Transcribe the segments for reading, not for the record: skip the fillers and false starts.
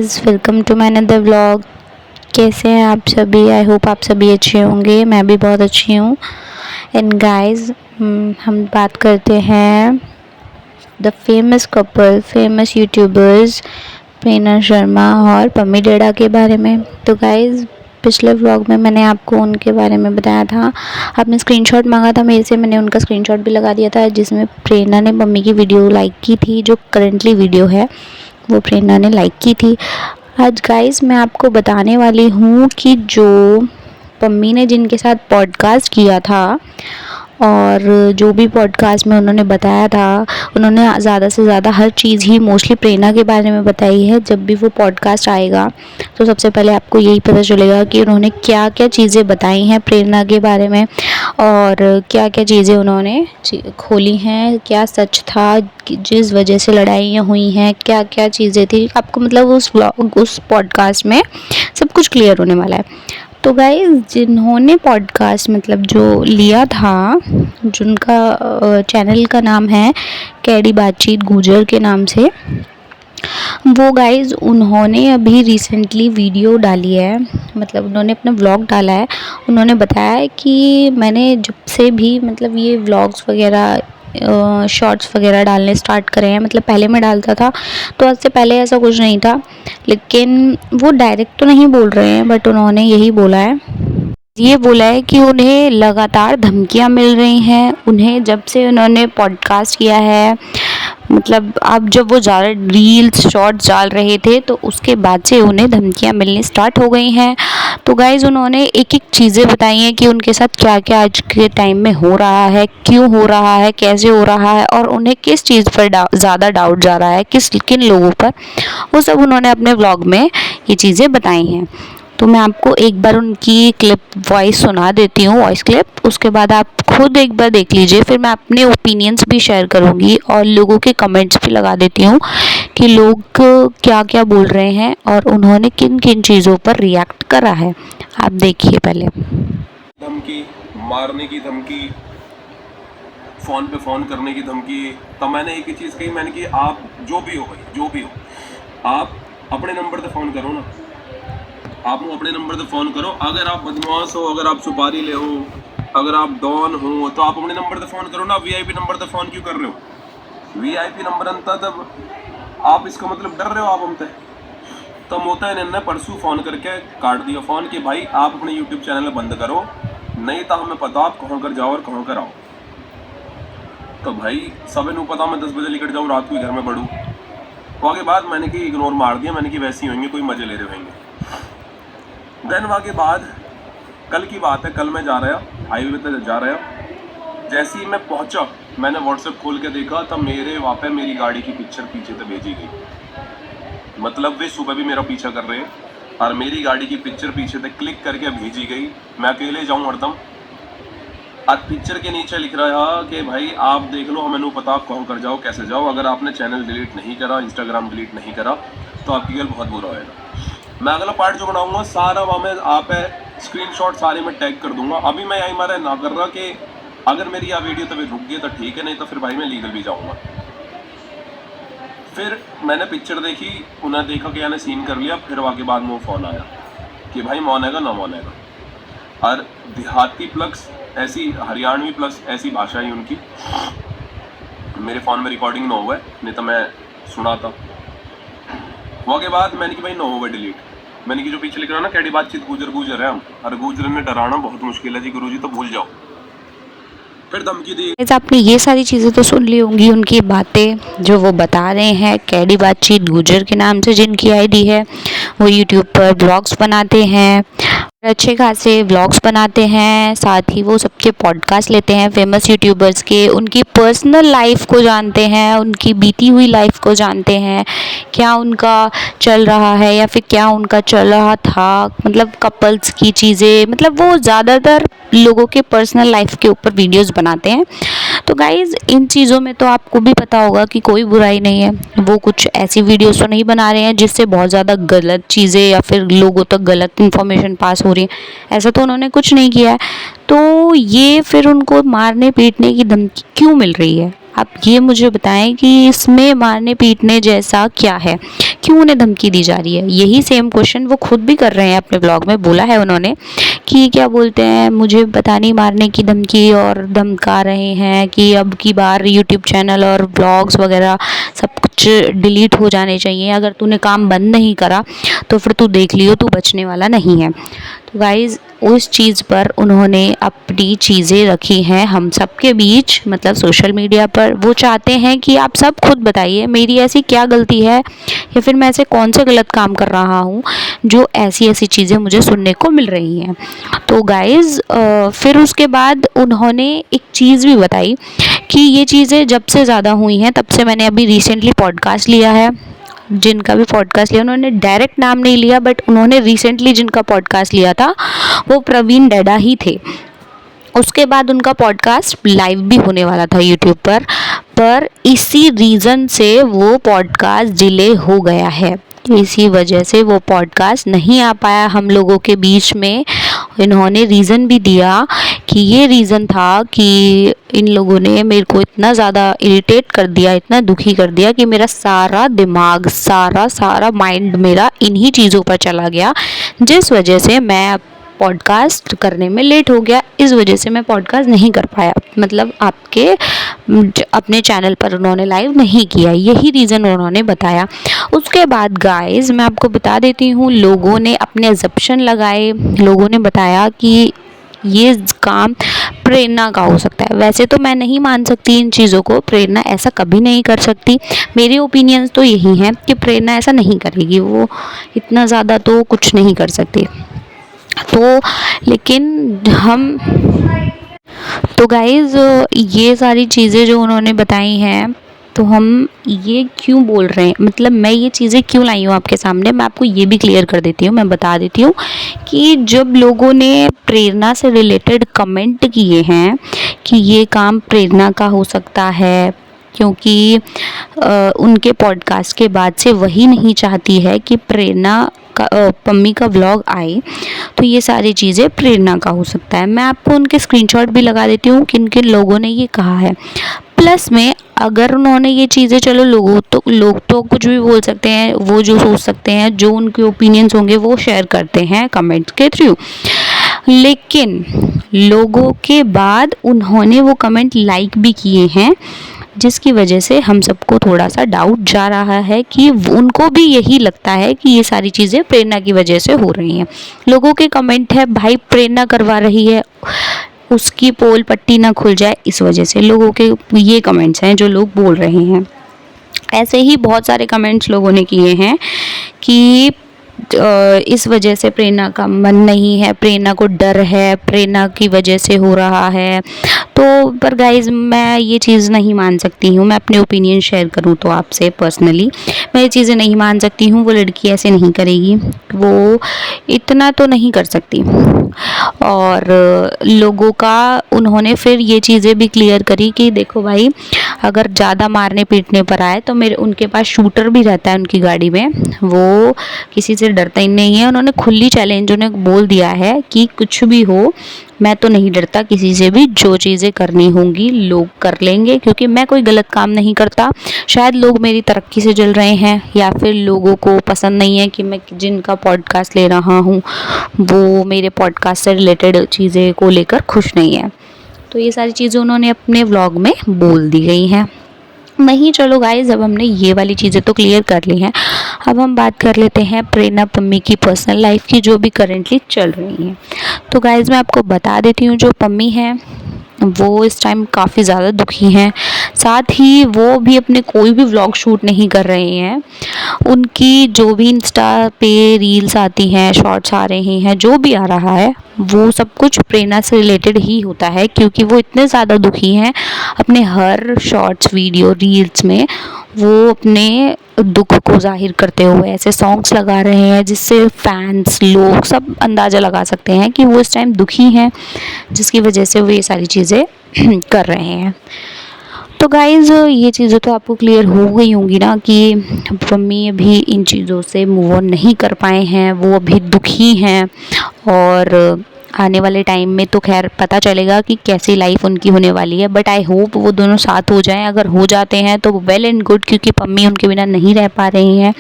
Guys, welcome to my another vlog. कैसे हैं आप सभी? आई होप आप सभी अच्छे होंगे। मैं भी बहुत अच्छी हूँ। एंड गाइस, हम बात करते हैं the famous couple, famous youtubers Prerna Sharma और पम्मी डेडा के बारे में। तो गाइस, पिछले व्लॉग में मैंने आपको उनके बारे में बताया था। आपने स्क्रीनशॉट मांगा था मेरे से, मैंने उनका स्क्रीनशॉट भी लगा दिया था, जिसमें प्रेरणा ने मम्मी की वीडियो लाइक की थी। जो करंटली वीडियो है वो प्रेरणा ने लाइक की थी। आज गाइस मैं आपको बताने वाली हूँ कि जो पम्मी ने जिनके साथ पॉडकास्ट किया था और जो भी पॉडकास्ट में उन्होंने बताया था, उन्होंने ज़्यादा से ज़्यादा हर चीज़ ही मोस्टली प्रेरणा के बारे में बताई है। जब भी वो पॉडकास्ट आएगा तो सबसे पहले आपको यही पता चलेगा कि उन्होंने क्या क्या चीज़ें बताई हैं प्रेरणा के बारे में और क्या क्या चीज़ें उन्होंने खोली हैं, क्या सच था, जिस वजह से लड़ाइयाँ हुई हैं, क्या क्या चीज़ें थी। आपको मतलब उस पॉडकास्ट में सब कुछ क्लियर होने वाला है। तो गाइस, जिन्होंने पॉडकास्ट मतलब जो लिया था, जिनका चैनल का नाम है कैडी बातचीत गुजर के नाम से, वो गाइस उन्होंने अभी रिसेंटली वीडियो डाली है, मतलब उन्होंने अपना व्लॉग डाला है। उन्होंने बताया है कि मैंने जब से भी मतलब ये व्लॉग्स वगैरह शॉर्ट्स वगैरह डालने स्टार्ट करे हैं, मतलब पहले मैं डालता था तो आज से पहले ऐसा कुछ नहीं था, लेकिन वो डायरेक्ट तो नहीं बोल रहे हैं, बट उन्होंने यही बोला है, ये बोला है कि उन्हें लगातार धमकियां मिल रही हैं। उन्हें जब से उन्होंने पॉडकास्ट किया है, मतलब अब जब वो ज़्यादा रील्स शॉर्ट्स डाल रहे थे तो उसके बाद से उन्हें धमकियां मिलनी स्टार्ट हो गई हैं। तो गाइज़, उन्होंने एक एक चीज़ें बताई हैं कि उनके साथ क्या क्या आज के टाइम में हो रहा है, क्यों हो रहा है, कैसे हो रहा है और उन्हें किस चीज़ पर ज़्यादा डाउट जा रहा है, किन लोगों पर। वो सब उन्होंने अपने व्लॉग में ये चीज़ें बताई हैं। तो मैं आपको एक बार उनकी क्लिप वॉइस सुना देती हूँ, वॉइस क्लिप। उसके बाद आप खुद एक बार देख लीजिए, फिर मैं अपने ओपिनियंस भी शेयर करूँगी और लोगों के कमेंट्स भी लगा देती हूँ कि लोग क्या क्या बोल रहे हैं और उन्होंने किन किन चीज़ों पर रिएक्ट करा है। आप देखिए पहले। धमकी, मारने की धमकी, फ़ोन पे फ़ोन करने की धमकी। तब मैंने एक ही चीज़ कही, मैंने कि आप जो भी हो भाई, जो भी हो, आप अपने नंबर से फ़ोन करो ना। आप अपने नंबर से फ़ोन करो। अगर आप बदमाश हो, अगर आप सुपारी ले हो, अगर आप डॉन हो, तो आप अपने नंबर से फ़ोन करो ना। वीआईपी नंबर से फ़ोन क्यों कर रहे हो? वीआईपी नंबर अंता तब आप इसका मतलब डर रहे हो आप हमसे। तब मोता इन्होंने परसों फ़ोन करके काट दिया फ़ोन कि भाई आप अपने यूट्यूब चैनल बंद करो, नहीं तो हमें पता आप कहाँ कर जाओ और कहाँ कर आओ। तो भाई सब इन्हों पता मैं 10 बजे निकट जाऊँ, रात को घर में बढ़ूँ। वहाँ के बाद मैंने कि इग्नोर मार दिया, मैंने कि वैसे ही होंगे, कोई मज़े ले रहे होंगे। देन वहाँ के बाद कल की बात है, कल मैं जा रहा हाईवे पे जा रहा। जैसे ही मैं पहुँचा, मैंने व्हाट्सएप खोल के देखा तब मेरे वहाँ पे मेरी गाड़ी की पिक्चर पीछे से भेजी गई। मतलब वे सुबह भी मेरा पीछा कर रहे हैं और मेरी गाड़ी की पिक्चर पीछे से क्लिक करके भेजी गई। मैं अकेले जाऊँ हरदम। आज पिक्चर के नीचे लिख रहा है कि भाई आप देख लो, हमें पता आप कहाँ कर जाओ, कैसे जाओ। अगर आपने चैनल डिलीट नहीं करा, इंस्टाग्राम डिलीट नहीं करा, तो आपकी गल बहुत बुरा होएगा। मैं अगला पार्ट जो बनाऊंगा सारा वहाँ में आप स्क्रीनशॉट सारे मैं टैग कर दूंगा। अभी मैं यही मारे ना कर रहा कि अगर मेरी यह वीडियो तभी रुक गई तो ठीक है, नहीं तो फिर भाई मैं लीगल भी जाऊँगा। फिर मैंने पिक्चर देखी, उन्हें देखा कि यानी सीन कर लिया। फिर वहाँ के बाद में फ़ोन आया कि भाई मौनेगा ना मौनेगा। और देहाती प्लस ऐसी, हरियाणवी प्लस ऐसी भाषा ही उनकी। मेरे फ़ोन में रिकॉर्डिंग ना हुआ है, नहीं तो मैं सुना था। वहाँ के बाद मैंने कि भाई ना हुआ डिलीट। मैंने कि जो पीछे लिख रहा ना कैडी बातचीत गुजर है हम, और गुजर ने डराना बहुत मुश्किल है जी, गुरुजी तो भूल जाओ। फिर धमकी दी। आपने ये सारी चीज़ें तो सुन ली होंगी, उनकी बातें जो वो बता रहे हैं। कैडी बातचीत गुजर के नाम से जिनकी आईडी है, वो यूट्यूब पर ब्लॉग्स बनाते हैं, अच्छे खासे व्लॉग्स बनाते हैं। साथ ही वो सबके पॉडकास्ट लेते हैं फेमस यूट्यूबर्स के, उनकी पर्सनल लाइफ को जानते हैं, उनकी बीती हुई लाइफ को जानते हैं, क्या उनका चल रहा है या फिर क्या उनका चल रहा था, मतलब कपल्स की चीज़ें, मतलब वो ज़्यादातर लोगों के पर्सनल लाइफ के ऊपर वीडियोस बनाते हैं। तो गाइज़, इन चीज़ों में तो आपको भी पता होगा कि कोई बुराई नहीं है। वो कुछ ऐसी वीडियोस तो नहीं बना रहे हैं जिससे बहुत ज़्यादा गलत चीज़ें या फिर लोगों तक गलत इन्फॉर्मेशन पास हो रही है। ऐसा तो उन्होंने कुछ नहीं किया है। तो ये फिर उनको मारने पीटने की धमकी क्यों मिल रही है? आप ये मुझे बताएं कि इसमें मारने पीटने जैसा क्या है? क्यों उन्हें धमकी दी जा रही है। यही सेम क्वेश्चन वो खुद भी कर रहे हैं, अपने ब्लॉग में बोला है उन्होंने कि क्या बोलते हैं, मुझे पता नहीं मारने की धमकी और धमका रहे हैं कि अब की बार यूट्यूब चैनल और ब्लॉग्स वगैरह सब कुछ डिलीट हो जाने चाहिए, अगर तूने काम बंद नहीं करा तो फिर तू देख लियो, तू बचने वाला नहीं है। तो गाइज़ उस चीज़ पर उन्होंने अपनी चीज़ें रखी हैं हम सब के बीच, मतलब सोशल मीडिया पर। वो चाहते हैं कि आप सब खुद बताइए मेरी ऐसी क्या गलती है या फिर मैं ऐसे कौन से गलत काम कर रहा हूँ जो ऐसी ऐसी चीज़ें मुझे सुनने को मिल रही हैं। तो गाइज़ फिर उसके बाद उन्होंने एक चीज़ भी बताई कि ये चीज़ें जब से ज़्यादा हुई हैं तब से मैंने अभी रिसेंटली पॉडकास्ट लिया है। जिनका भी पॉडकास्ट लिया उन्होंने डायरेक्ट नाम नहीं लिया, बट उन्होंने रिसेंटली जिनका पॉडकास्ट लिया था वो प्रवीण डेडा ही थे। उसके बाद उनका पॉडकास्ट लाइव भी होने वाला था यूट्यूब पर इसी रीज़न से वो पॉडकास्ट डिले हो गया है। इसी वजह से वो पॉडकास्ट नहीं आ पाया हम लोगों के बीच में। इन्होंने रीज़न भी दिया कि ये रीज़न था कि इन लोगों ने मेरे को इतना ज़्यादा इरिटेट कर दिया, इतना दुखी कर दिया कि मेरा सारा दिमाग, सारा माइंड मेरा इन्हीं चीज़ों पर चला गया, जिस वजह से मैं पॉडकास्ट करने में लेट हो गया। इस वजह से मैं पॉडकास्ट नहीं कर पाया, मतलब आपके अपने चैनल पर उन्होंने लाइव नहीं किया, यही रीज़न उन्होंने बताया। उसके बाद गाइस मैं आपको बता देती हूँ, लोगों ने अपने अजम्पशन लगाए, लोगों ने बताया कि ये काम प्रेरणा का हो सकता है। वैसे तो मैं नहीं मान सकती इन चीज़ों को, प्रेरणा ऐसा कभी नहीं कर सकती। मेरे ओपिनियंस तो यही हैं कि प्रेरणा ऐसा नहीं करेगी, वो इतना ज़्यादा तो कुछ नहीं कर सकती। तो लेकिन हम तो गाइज़ ये सारी चीज़ें जो उन्होंने बताई हैं, तो हम ये क्यों बोल रहे हैं, मतलब मैं ये चीज़ें क्यों लाई हूँ आपके सामने, मैं आपको ये भी क्लियर कर देती हूँ। मैं बता देती हूँ कि जब लोगों ने प्रेरणा से रिलेटेड कमेंट किए हैं कि ये काम प्रेरणा का हो सकता है, क्योंकि उनके पॉडकास्ट के बाद से वही नहीं चाहती है कि प्रेरणा का पम्मी का व्लॉग आए, तो ये सारी चीज़ें प्रेरणा का हो सकता है। मैं आपको उनके स्क्रीनशॉट भी लगा देती हूँ किन किन लोगों ने ये कहा है। प्लस में अगर उन्होंने ये चीज़ें, चलो लोग तो कुछ भी बोल सकते हैं, वो जो सोच सकते हैं, जो उनके ओपिनियंस होंगे वो शेयर करते हैं कमेंट्स के थ्रू, लेकिन लोगों के बाद उन्होंने वो कमेंट लाइक भी किए हैं, जिसकी वजह से हम सबको थोड़ा सा डाउट जा रहा है कि उनको भी यही लगता है कि ये सारी चीज़ें प्रेरणा की वजह से हो रही हैं। लोगों के कमेंट है भाई प्रेरणा करवा रही है, उसकी पोल पट्टी ना खुल जाए, इस वजह से लोगों के ये कमेंट्स हैं जो लोग बोल रहे हैं। ऐसे ही बहुत सारे कमेंट्स लोगों ने किए हैं कि इस वजह से प्रेरणा का मन नहीं है, प्रेरणा को डर है, प्रेरणा की वजह से हो रहा है। तो पर गाइज़ मैं ये चीज़ नहीं मान सकती हूँ, मैं अपने ओपिनियन शेयर करूँ तो आपसे पर्सनली मैं ये चीज़ें नहीं मान सकती हूँ। वो लड़की ऐसे नहीं करेगी, वो इतना तो नहीं कर सकती। और लोगों का उन्होंने फिर ये चीज़ें भी क्लियर करी कि देखो भाई, अगर ज़्यादा मारने पीटने पर आए तो उनके पास शूटर भी रहता है उनकी गाड़ी में, वो किसी से डरता ही नहीं है। उन्होंने खुली चैलेंज उन्हें बोल दिया है कि कुछ भी हो मैं तो नहीं डरता किसी से भी, जो चीज़ें करनी होंगी लोग कर लेंगे, क्योंकि मैं कोई गलत काम नहीं करता। शायद लोग मेरी तरक्की से जल रहे हैं या फिर लोगों को पसंद नहीं है कि मैं जिनका पॉडकास्ट ले रहा हूँ वो मेरे पॉडकास्ट से रिलेटेड चीज़ें को लेकर खुश नहीं है। तो ये सारी चीज़ें उन्होंने अपने व्लॉग में बोल दी गई हैं। नहीं चलो गाइज़, अब हमने ये वाली चीज़ें तो क्लियर कर ली हैं, अब हम बात कर लेते हैं प्रेरणा पम्मी की पर्सनल लाइफ की, जो भी करेंटली चल रही हैं। तो गाइज़ मैं आपको बता देती हूँ, जो पम्मी है वो इस टाइम काफ़ी ज़्यादा दुखी हैं। साथ ही वो भी अपने कोई भी व्लॉग शूट नहीं कर रहे हैं। उनकी जो भी इंस्टा पे रील्स आती हैं, शॉर्ट्स आ रहे हैं, जो भी आ रहा है वो सब कुछ प्रेरणा से रिलेटेड ही होता है, क्योंकि वो इतने ज़्यादा दुखी हैं। अपने हर शॉर्ट्स वीडियो रील्स में वो अपने दुख को जाहिर करते हुए ऐसे सॉन्ग्स लगा रहे हैं जिससे फैंस लोग सब अंदाज़ा लगा सकते हैं कि वो इस टाइम दुखी हैं, जिसकी वजह से वो ये सारी चीज़ें कर रहे हैं। तो गाइज़ ये चीज़ें तो आपको क्लियर हो गई होंगी ना कि पम्मी अभी इन चीज़ों से मूव ऑन नहीं कर पाए हैं, वो अभी दुखी हैं। और आने वाले टाइम में तो खैर पता चलेगा कि कैसी लाइफ उनकी होने वाली है, बट आई होप वो दोनों साथ हो जाएं। अगर हो जाते हैं तो वेल एंड गुड, क्योंकि पम्मी उनके बिना नहीं रह पा रही हैं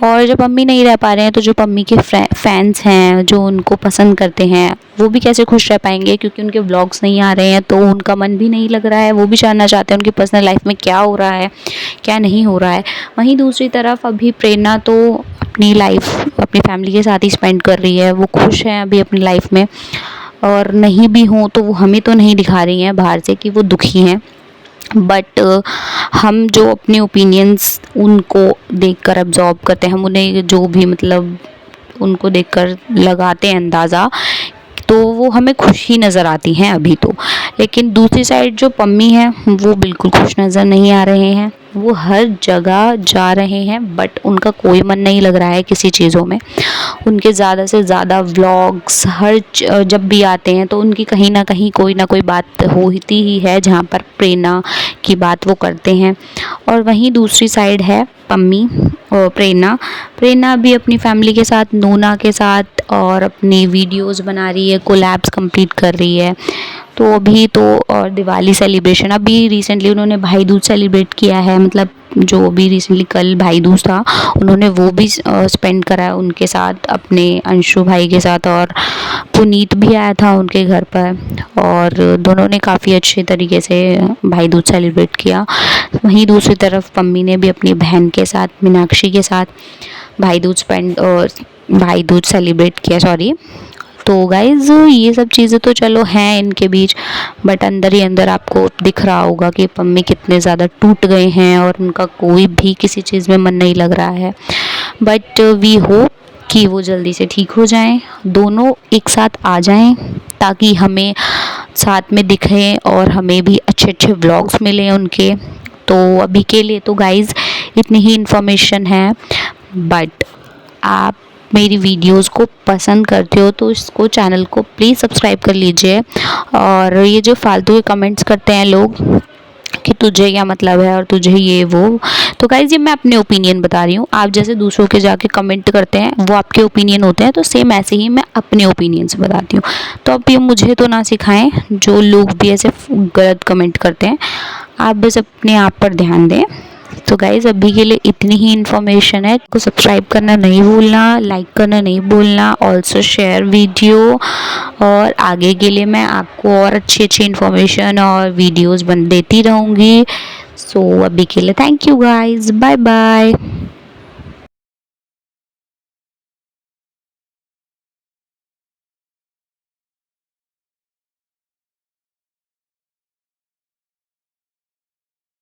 और जब पम्मी नहीं रह पा रहे हैं तो जो पम्मी के फैंस हैं, जो उनको पसंद करते हैं, वो भी कैसे खुश रह पाएंगे, क्योंकि उनके व्लॉग्स नहीं आ रहे हैं तो उनका मन भी नहीं लग रहा है। वो भी जानना चाहते हैं उनकी पर्सनल लाइफ में क्या हो रहा है, क्या नहीं हो रहा है। वहीं दूसरी तरफ अभी प्रेरणा तो अपनी लाइफ अपनी फैमिली के साथ ही स्पेंड कर रही है। वो खुश हैं अभी अपनी लाइफ में, और नहीं भी हों तो वो हमें तो नहीं दिखा रही हैं बाहर से कि वो दुखी हैं। बट हम जो अपने ओपिनियंस उनको देखकर अब्जॉर्ब करते हैं, हम उन्हें जो भी मतलब उनको देखकर लगाते हैं अंदाज़ा, तो वो हमें खुश ही नज़र आती हैं अभी तो। लेकिन दूसरी साइड जो पम्मी हैं वो बिल्कुल खुश नज़र नहीं आ रहे हैं। वो हर जगह जा रहे हैं बट उनका कोई मन नहीं लग रहा है किसी चीज़ों में। उनके ज़्यादा से ज़्यादा व्लॉग्स जब भी आते हैं तो उनकी कहीं ना कहीं कोई ना कोई बात होती ही है जहाँ पर प्रेरणा की बात वो करते हैं। और वहीं दूसरी साइड है पम्मी और प्रेरणा भी अपनी फैमिली के साथ, नोना के साथ, और अपनी वीडियोस बना रही है, कोलैब्स कंप्लीट कर रही है। तो अभी तो और दिवाली सेलिब्रेशन अभी रिसेंटली उन्होंने भाई दूज सेलिब्रेट किया है, मतलब जो अभी रिसेंटली कल भाई दूज था उन्होंने वो भी स्पेंड करा है उनके साथ, अपने अंशु भाई के साथ। और पुनीत भी आया था उनके घर पर, और दोनों ने काफ़ी अच्छे तरीके से भाई दूज सेलिब्रेट किया। वहीं दूसरी तरफ पम्मी ने भी अपनी बहन के साथ, मीनाक्षी के साथ भाई दूज सेलिब्रेट किया, सॉरी। तो गाइज़ ये सब चीज़ें तो चलो हैं इनके बीच, बट अंदर ही अंदर आपको दिख रहा होगा कि पम्मी कितने ज़्यादा टूट गए हैं और उनका कोई भी किसी चीज़ में मन नहीं लग रहा है। बट वी होप कि वो जल्दी से ठीक हो जाएं, दोनों एक साथ आ जाएं, ताकि हमें साथ में दिखें और हमें भी अच्छे अच्छे व्लॉग्स मिलें उनके। तो अभी के लिए तो गाइज़ इतनी ही इन्फॉर्मेशन है। बट आप मेरी वीडियोस को पसंद करते हो तो इसको, चैनल को प्लीज़ सब्सक्राइब कर लीजिए। और ये जो फालतू के कमेंट्स करते हैं लोग कि तुझे क्या मतलब है और तुझे ये वो, तो गाइज़ ये मैं अपने ओपिनियन बता रही हूँ। आप जैसे दूसरों के जाके कमेंट करते हैं वो आपके ओपिनियन होते हैं, तो सेम ऐसे ही मैं अपने ओपिनियंस बताती हूँ। तो अब ये मुझे तो ना सिखाएं जो लोग भी ऐसे गलत कमेंट करते हैं, आप बस अपने आप पर ध्यान दें। तो गाइज़ अभी के लिए इतनी ही इन्फॉर्मेशन है। को सब्सक्राइब करना नहीं भूलना, लाइक करना नहीं भूलना, ऑल्सो शेयर वीडियो। और आगे के लिए मैं आपको और अच्छी अच्छी इन्फॉर्मेशन और वीडियोस देती रहूँगी। सो अभी के लिए thank you guys, bye bye.